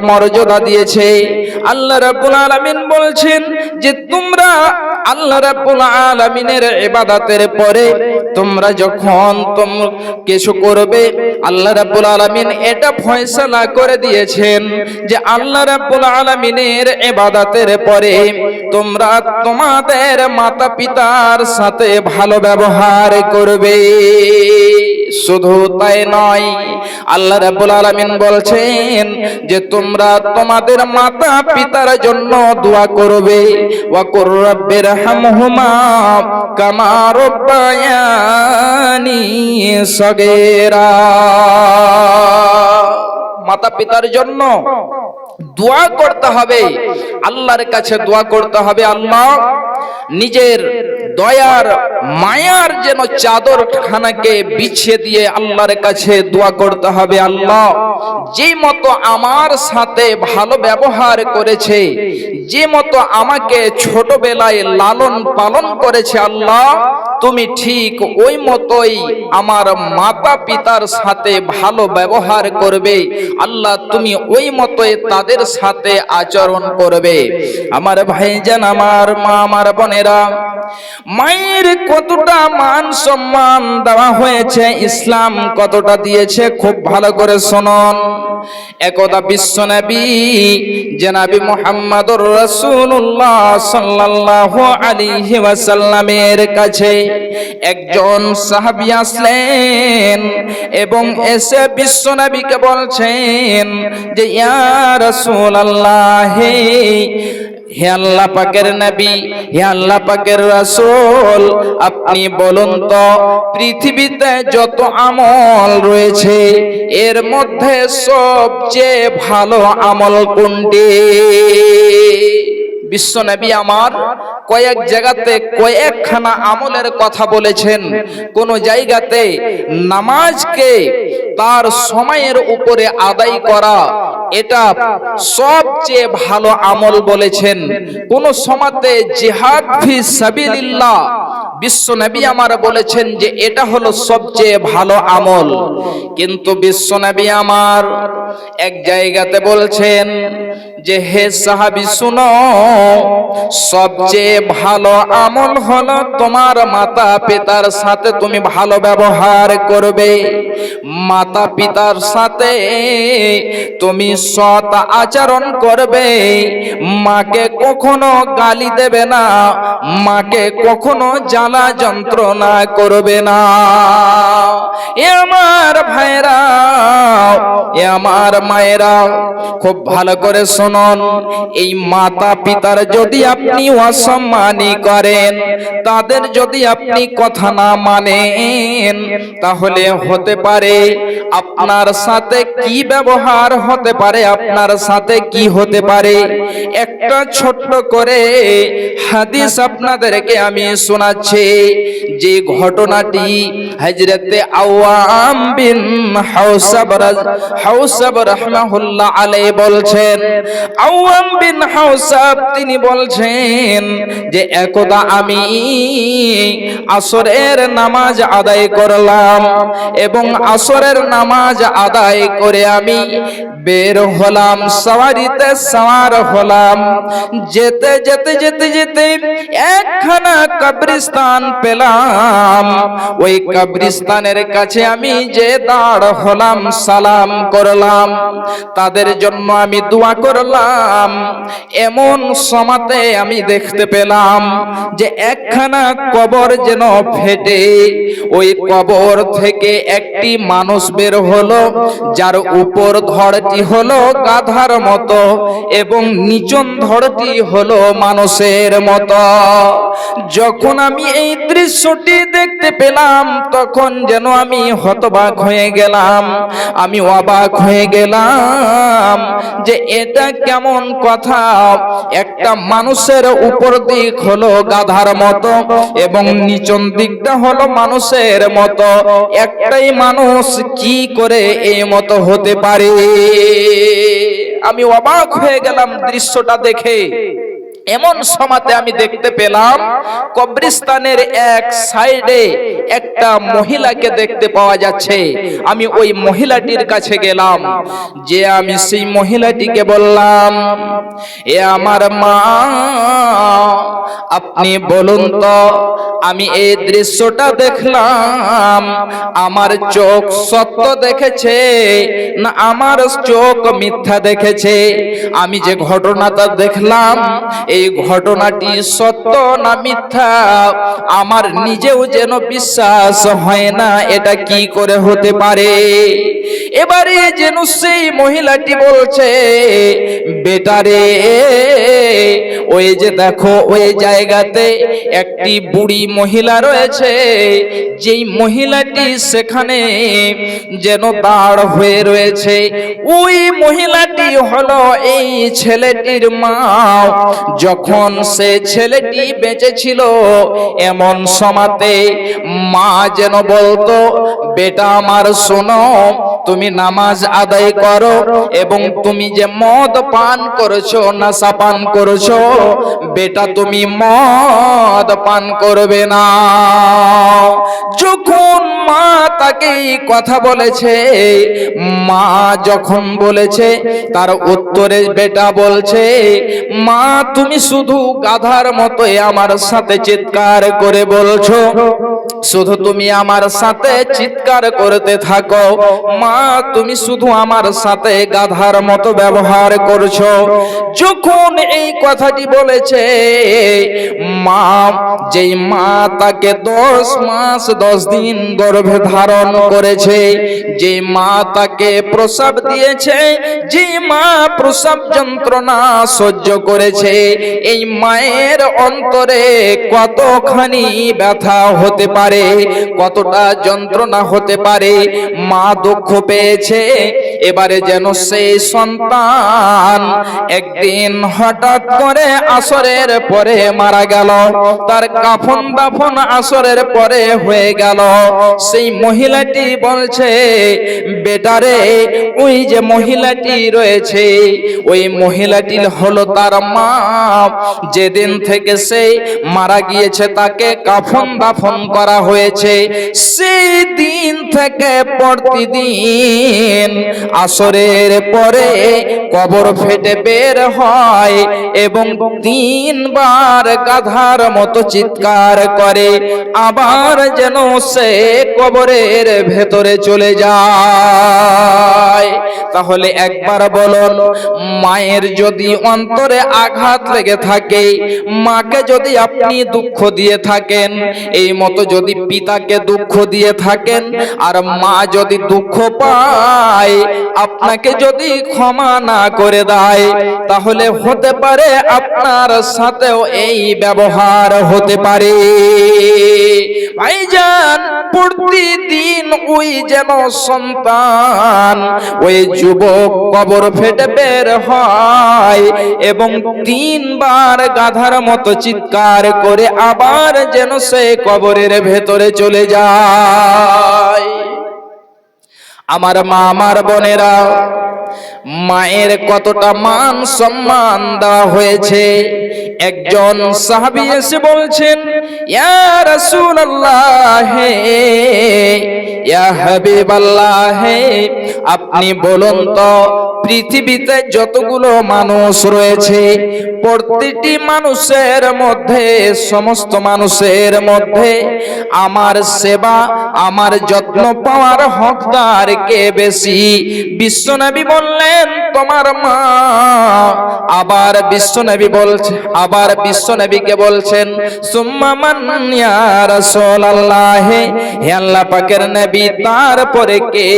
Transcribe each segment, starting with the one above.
মর্যাদা দিয়েছে। আল্লাহ রাব্বুল আলামিন বলছেন যে তোমরা আল্লাহ রাব্বুল আলামিনের ইবাদতের পরে তোমরা যখন কিছু করবে, আল্লাহ রাব্বুল আলামিন এটা ফয়সালা করে দিয়েছেন যে আল্লাহ রাব্বুল আলামিনের ইবাদতের পরে তোমরা তোমাদের মাতা পিতার সাথে ভালো ব্যবহার করবে। শুধু তাই নয়, আল্লাহ রাব্বুল আলামিন বলছেন যে তোমরা তোমাদের মাতা পিতার জন্য দোয়া করবে। ওয়া কুর রাব্বিরহামহুমা কামা রাব্বায়ানি সগীরা। মাতা পিতার জন্য দোয়া করতে হবে, আল্লাহর কাছে দোয়া করতে হবে। আল্লাহ নিজের দয়ার মায়ার যেন চাদর খানাকে বিছিয়ে দিয়ে আল্লাহর কাছে দোয়া করতে হবে, আল্লাহ যে মতো আমার সাথে ভালো ব্যবহার করেছে, যে মতো আমাকে ছোটবেলায় লালন পালন করেছে, আল্লাহ তুমি ঠিক ওই মতোই আমার মাতা পিতার সাথে ভালো ব্যবহার করবে। আল্লাহ তুমি ওই মতোই তাদের সাথে আচরণ করবে। আমার ভাইজান, আমার মা, আমার বোনেরা, মায়ের কতটা মান সম্মান দেওয়া হয়েছে, ইসলাম কতটা দিয়েছে খুব ভালো করে শুনুন। একদা বিশ্বনবী জনাবি মুহাম্মদুর রাসূলুল্লাহ সাল্লাল্লাহু আলাইহি ওয়াসাল্লামের কাছে একজন সাহাবী আসলেন এবং এসে বিশ্বনবীকে বলছেন যে ইয়া রাসূলুল্লাহ, হে আল্লাহ পাকের নবী, হে আল্লাহ পাকের রাসূল, আপনি বলুন তো পৃথিবীতে যত আমল রয়েছে এর মধ্যে সবচেয়ে ভালো আমল কোনটি? বিশ্বনবী আমার কয়েক জায়গাতে কয়েকখানা আমলের কথা বলেছেন। কোন জায়গাতে নামাজকে তার সময়ের উপরে আদায় করা এটা সবচেয়ে ভালো আমল বলেছেন। কোন সময়তে জিহাদ ফি সাবিলিল্লাহ বিশ্বনবী আমার বলেছেন যে এটা হলো সবচেয়ে ভালো আমল। কিন্তু বিশ্বনবী আমার এক জায়গাতে বলছেন যে হে সাহাবী শুনো, সবচেয়ে ভালো আমল হলো তোমার মাতা পিতার সাথে তুমি ভালো ব্যবহার করবে। মাতা পিতার সাথে তুমি সৎ আচরণ করবে। মাকে কখনো গালি দেবে না, মাকে কখনো জ্বালা যন্ত্রণা করবে না। এ আমার ভাইরা, এ আমার মায়েরা, খুব ভালো করে শুনুন। এই মাতা পিতার যদি আপনি অসম্মানী করেন, তাদের যদি আপনি কথা না মানেন, তাহলে হতে পারে আপনার সাথে কি ব্যবহার হতে পারে, আপনার সাথে কি হতে পারে। একটা ছোট্ট করে হাদিস আপনাদেরকে আমি শোনাচ্ছি। যে ঘটনাটি হযরতে আওয়াম বিন হাওসাব রাহমাহুল্লাহ আলাইহি বলছেন। আওয়াম বিন হাওসাব তিনি বলছেন যে একদা আমি আসরের নামাজ আদায় করলাম এবং আসরের নামাজ আদায় করে আমি বের হলাম, সওয়ারিতে সওয়ার হলাম। যেতে যেতে যেতে যেতে একখানা কবরস্থান পেলাম। ওই কবরস্থানের কাছে আমি যে দাঁড় হলাম, সালাম করলাম, তাদের জন্য আমি দোয়া করলাম। এমন সময়তে আমি দেখতে পেলাম যে একখানা কবর যেন ফেটে ওই কবর থেকে একটি মানুষ বের হলো, যার উপর ধড়টি হলো গাধার মতো এবং নিচন ধড়টি হলো মানুষের মতো। যখন আমি এই দৃশ্যটি দেখতে পেলাম তখন যেন আমি হতবাক হয়ে গেলাম, আমি অবাক হয়ে গেলাম যে এটা কেমন কথা। একটা মানুষের উপর দিক হলো গাধার মতো এবং নিচন দিকটা হলো মানুষের মতো, একটাই মানুষ কি করে এই মতো হতে পারে? আমি অবাক হয়ে গেলাম দৃশ্যটা দেখে। এমন সময়তে আমি দেখতে পেলাম কবরস্থানের এক সাইডে একটা মহিলাকে দেখতে পাওয়া যাচ্ছে। আমি ওই মহিলাটির কাছে গেলাম, যে আমি সেই মহিলাটিকে বললাম, এ আমার মা, আপনি বলুন তো আমি এই দৃশ্যটা দেখলাম, আমার চোখ সত্য দেখেছে না আমার চোখ মিথ্যা দেখেছে? আমি যে ঘটনাটা দেখলাম এই ঘটনাটি সত্য না মিথ্যা আমার নিজেও যেন বিশ্বাস হয় না, এটা কি করে হতে পারে? এবারে যেন সেই মহিলাটি বলছে, বেটারে ওই যে দেখো ওই জায়গাতে একটি বুড়ি মহিলা রয়েছে, যেই মহিলাটি সেখানে যেন দাঁড় হয়ে রয়েছে, ওই মহিলাটি হলো এই ছেলেটির মা। যখন সে ছেলেটি বেঁচে ছিল এমন সময়তে মা যেন বলতো, বেটা আমার শোনো, তুমি নামাজ আদায় করো এবং তুমি যে মদ পান করেছো, নেশা পান করেছো, বেটা তুমি মদ পান করবে না। যখন মা তাকে কথা বলেছে, মা যখন বলেছে তার উত্তরে বেটা বলছে, মা তুমি শুধু গাধার মতো আমার সাথে চিৎকার করে বলছো, শুধু তুমি আমার সাথে চিৎকার করতে থাকো, মা তুমি শুধু আমার সাথে গাধার মতো ব্যবহার করছো। যখন এই কথাটি বলেছে মা, যেই মা তাকে 10 মাস 10 দিন গর্ভে ধারণ করেছে, যে মা তাকে প্রসব দিয়েছে, যে মা প্রসব যন্ত্রণা সহ্য করেছে, এই মায়ের অন্তরে কতখানি ব্যথা হতে পারে, কতটা যন্ত্রণা হতে পারে। মা দুঃখ পেয়েছে। এবারে যেন সেই সন্তান একদিন হঠাৎ করে আসরের পরে মারা গেল, তার কাফন দাফন আসরের পরে হয়ে গেল। সেই মহিলাটি বলছে, বেটারে ওই যে মহিলাটি রয়েছে, ওই মহিলাটি হলো তার মা। যেদিন থেকে সে মারা গিয়েছে তাকে কাফন দাফন করা হয়েছে, সেই দিন থেকে প্রতিদিন আসরের পরে কবর ফেটে বের হয় এবং 3 বার গাধার মতো চিৎকার করে, আবার যেন সে কবরের ভেতরে চলে যায়। তাহলে একবার বলুন, মায়ের যদি অন্তরে আঘাত লেগে থাকে, মাকে যদি আপনি দুঃখ দিয়ে থাকেন, এই মতো যদি পিতাকে দুঃখ দিয়ে থাকেন, আর মা যদি দুঃখ পায়, আপনাকে যদি ক্ষমা না করে দেয়, তাহলে হতে পারে আপনার সাথেও এই ব্যবহার হতে পারে। ভাইজান, প্রতিদিন ওই যেন সন্তান, ওই যুবক কবর ফেটে বের হয় এবং 3 বার গাধার মতো চিৎকার করে আবার যেন সে কবরের ভেতরে চলে যায়। আমার মা, আমার বোনেরা, মায়ের কতটা মান সম্মান দেওয়া হয়েছে। একজন সাহাবী এসে বলছেন, ইয়া রাসূলুল্লাহ, ইয়া হাবিবাল্লাহ, আপনি বলুন তো পৃথিবীতে যতগুলো মানুষ রয়েছে, প্রতিটি মানুষের মধ্যে, সমস্ত মানুষের মধ্যে আমার সেবা, আমার যত্ন পাওয়ার হকদার কে বেশি? বিশ্বনবী বললেন, তোমার মা। আবার বিশ্বনবীকে বলছেন, সুম্মা মান ইয়া রাসূলুল্লাহ, হে আল্লাহ পাকের নবী, তারপরে কে?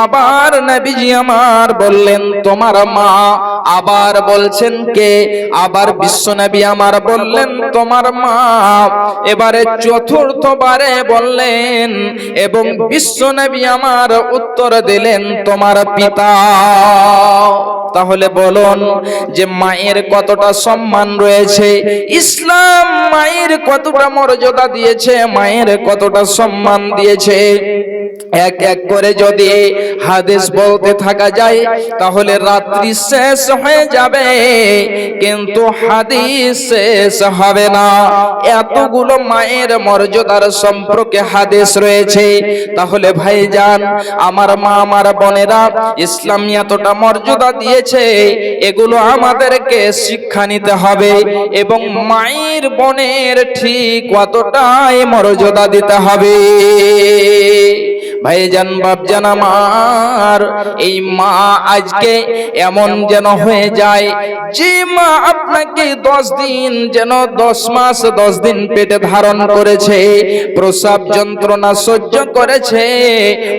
আবার নবীজি আমার বললেন, তোমার মা। আবার বলছেন কে? আবার বিশ্বনবী আমার বললেন, তোমার মা। এবারে চতুর্থবারে বললেন এবং বিশ্বনবী আমার উত্তর দিলেন, তোমার পিতা। তাহলে বলুন যে মায়ের কতটা সম্মান রয়েছে, ইসলাম মায়ের কতটা মর্যাদা দিয়েছে, মায়ের কতটা সম্মান দিয়েছে। এক এক করে যদি হাদিস বলতে থাকা যায় তাহলে রাত্রি শেষ হয়ে যাবে, কিন্তু হাদিস শেষ হবে না। এতগুলো মায়ের মর্যাদার সম্পর্কে হাদিস রয়েছে। তাহলে ভাইজান আমার মা আমার বোনেরা, ইসলাম এতটা মর্যাদা দিয়েছে, এগুলো আমাদেরকে শিক্ষা নিতে হবে এবং মায়ের বোনের ঠিক কতটাই মর্যাদা দিতে হবে। ভাইজান বাপজান আমার, এই মা আজকে এমন যেন হয়ে যায় যে মা আপনাকে 10 দিন যেন 10 মাস 10 দিন পেটে ধারণ করেছে, প্রসব যন্ত্রণা সহ্য করেছে,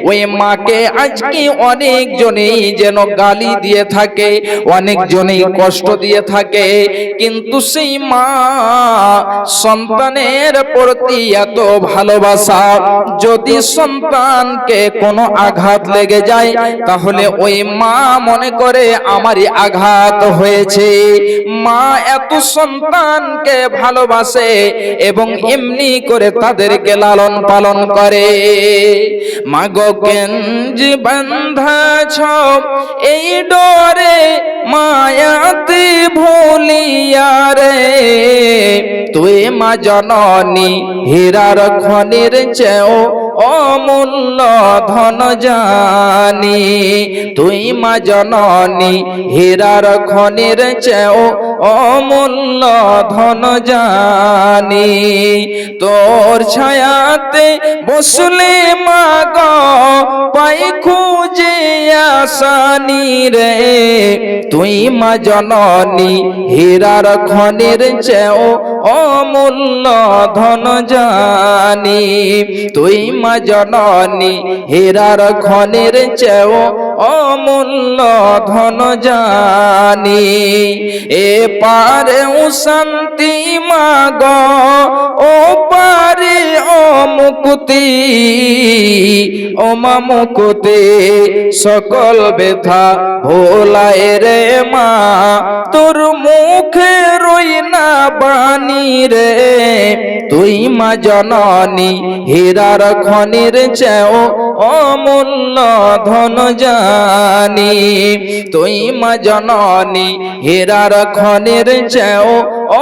ওই মাকে আজকে অনেক জনেই যেন গালি দিয়ে থাকে, অনেক জনেই কষ্ট দিয়ে থাকে, কিন্তু সেই মা সন্তানের প্রতি এত ভালোবাসা, যদি সন্তানকে কোনো আঘাত লেগে যায় তাহলে ওই মা মনে করে আমারই আঘাত হয়েছে। মা এত সন্তানকে ভালোবাসে এবং এমনি করে তাদেরকে লালন পালন করে। মাগো গেঞ্জি বাঁধাছ এই ডরে মায়াতে ভুলিয়া রে, তুই মা জননী হীরার খনির চেয়েও অমূল্য ধন জানি, তুই মা জননী হীরার খনির চেয়েও অমূল্য ধন জানি, তোর ছায়াতে বসলে মা গো পাই খুঁজে আসানি রে, তুই মা জননী হীরার খনির চেয়েও অমূল্য ধন জানি, তুই মা জননী হীরার খনির চেয়েও অমূল্য ধন জানি। এ পারে শান্তি মা গো, ও পারে ও মুক্তি, ও মা মুক্তি সকল ব্যথা ভোলায় রে মা, তোর মুখে রই না বাণী রে, তুই মা জননী হীরার খনির চেয়েও অমূল্য ধন জানি, তুই মা জননী হীরার খনির চেয়েও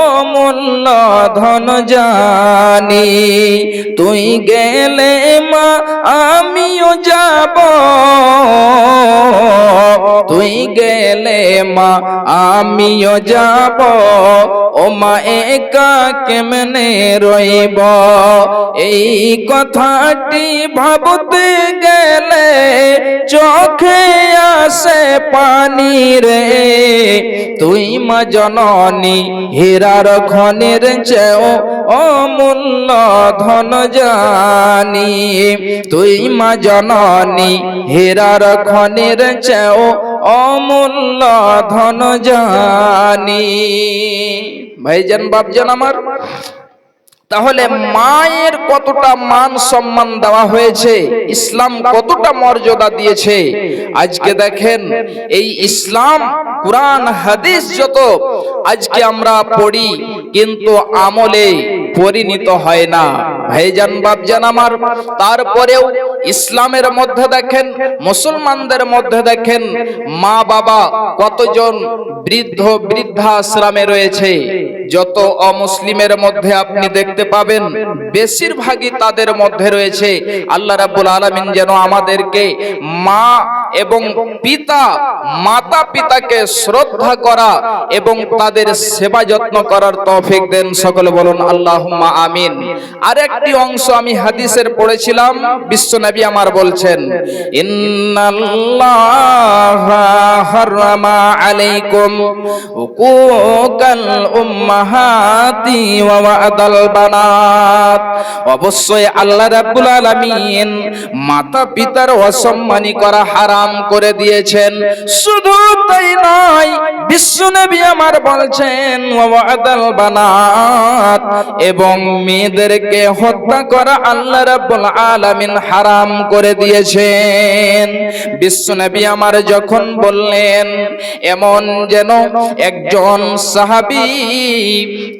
অমূল্য ধন জানি, তুই গেলে মা আমিও যাব, তুই গেলে মা আমিও যাব, ও মা একা কেমনে রইব, এই কথাটি ভাবতে গেলে চোখে আসে পানি রে, তুই মা জননী হীরার খনির চেয়েও অমূল্য ধন জানি, তুই মা জননী হীরার খনির চেয়েও অমূল্য ধন জানি। ভাইজান বাপজান আমার, তাহলে মায়ের কতটা মান সম্মান দেওয়া হয়েছে, ইসলাম কতটা মর্যাদা দিয়েছে। আজকে দেখেন এই ইসলাম কুরআন হাদিস যত আজকে আমরা পড়ি কিন্তু আমলে পরিণত হয় না। ভাইজান বাপজান আমার, তারপরেও ইসলামের মধ্যে দেখেন, মুসলমানদের মধ্যে দেখেন মা বাবা কতজন বৃদ্ধ বৃদ্ধাশ্রমে রয়েছে। যত অমুসলিমের মধ্যে আপনি দেখতে পাবেন বেশিরভাগই তাদের মধ্যে রয়েছে। আল্লাহ রাব্বুল আলামিন যেন আমাদেরকে মা এবং পিতা, মাতা পিতাকে শ্রদ্ধা করা এবং তাদের সেবা যত্ন করার তৌফিক দেন। সকলে বলুন আল্লাহুম্মা আমিন। আরেকটি অংশ আমি হাদিসের পড়েছিলাম, বিশ্বনবী আমার বলছেন, ইন্নাল্লাহা হারামা আলাইকুম হুকুকাল উম্মাহাতি ওয়া ওয়াদাল বানাত, অবশ্যই আল্লাহ রাব্বুল আলামিন মাতা পিতার অসম্মানী করা হারাম করে দিয়েছেন। শুধু তাই নয়, বিশ্বনবী আমার বলছেন ওয়াদাল বানাত, এবং মেয়েদেরকে হত্যা করা আল্লাহ রাব্বুল আলামিন হারাম করে দিয়েছেন। বিশ্বনবী আমার যখন বললেন, এমন যেন একজন সাহাবী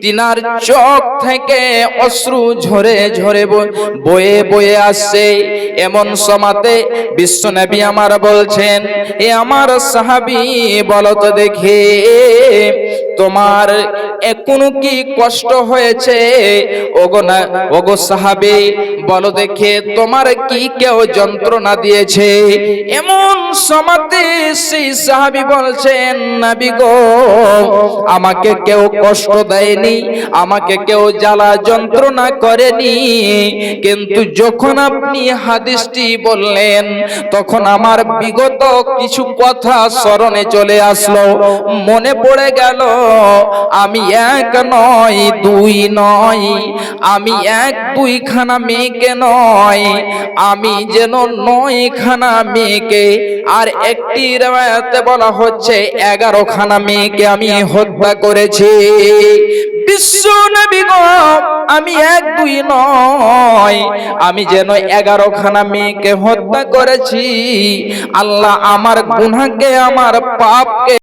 তিনার চোখ থেকে অশ্রু ঝরে ঝরে বয়ে বয়ে আসছে। এমন সময়তে বিশ্বনবী আমার বলছেন, এ আমার সাহাবী বলো তো দেখে, তোমার এখনো কি কষ্ট হয়েছে? ওগো সাহাবী বলো দেখে, তোমার কি কেউ যন্ত্রণা দিয়েছে? এমন সময়তে সেই সাহাবী বলছেন, নবী গো, আমাকে কেউ কষ্ট দেয়নি, আমাকে কেউ জ্বালা যন্ত্রণা করেনি, কিন্তু যখন আপনি হাদিসটি বললেন তখন আমার বিগত কিছু কথা স্মরণে চলে আসলো। মনে পড়ে গেল, আমি এক নয় দুই নয়, আমি এক দুইখানা মেয়েকে নয়, আমি যেন 9খানা মেয়েকে, আর একটি riwayate বলা হচ্ছে 11খানা মেয়েকে আমি হত্যা করেছি। বিশ্ব নবী গো, আমি এক দুই নয়, আমি যেন 11খানা মেয়েকে হত্যা করেছি। আল্লাহ আমার গুনাহকে, আমার পাপকে